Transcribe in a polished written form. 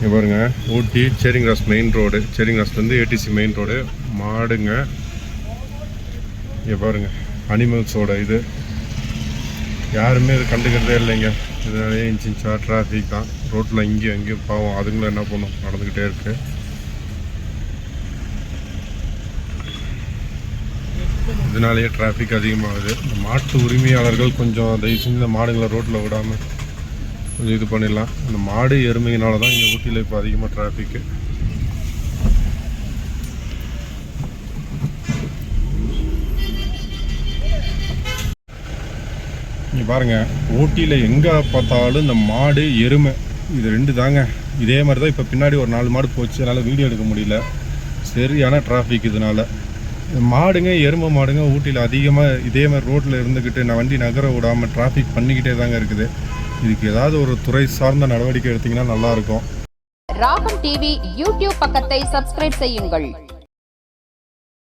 இங்கே பாருங்க, ஊட்டி சேரிங் கிராஸ் மெயின் ரோடு, சேரிங் கிராஸ்லேருந்து ஏடிசி மெயின் ரோடு. மாடுங்க இங்கே பாருங்க, அனிமல்ஸோட இது யாருமே இது கண்டுக்கிறதே இல்லைங்க. இதனாலேயே இன்ச்சின்ச்சா டிராஃபிக் தான் ரோட்டில். இங்கேயும் அங்கேயும் பாவம் அதுங்களும் என்ன பண்ணும், நடந்துக்கிட்டே இருக்குது. இதனாலேயே டிராஃபிக் அதிகமாகுது. இந்த மாட்டு உரிமையாளர்கள் கொஞ்சம் தயவு செஞ்சு இந்த மாடுங்களை ரோட்டில் விடாமல் கொஞ்சம் இது பண்ணிடலாம். அந்த மாடு எருமையினால தான் இங்கே ஊட்டியில் இப்போ அதிகமாக டிராஃபிக்கு. இங்கே பாருங்கள், ஊட்டியில் எங்கே பார்த்தாலும் இந்த மாடு எருமை இது ரெண்டு தாங்க. இதே மாதிரி தான் இப்போ பின்னாடி ஒரு 4 மாடு போச்சு, அதனால் வீடியோ எடுக்க முடியல. சரியான டிராஃபிக் இதனால். மாடுங்க எருமை மாடுங்க ஊட்டியில் அதிகமாக இதே மாதிரி ரோட்டில் இருந்துக்கிட்டு நான் வண்டி நகர விடாமல் டிராஃபிக் பண்ணிக்கிட்டே தாங்க இருக்குது. இதுக்கு ஏதாவது ஒரு துறை சார்ந்த நடவடிக்கை எடுத்திங்கன்னா நல்லாயிருக்கும். ராகம் டிவி யூடியூப் பக்கத்தை சப்ஸ்கிரைப் செய்யுங்கள்.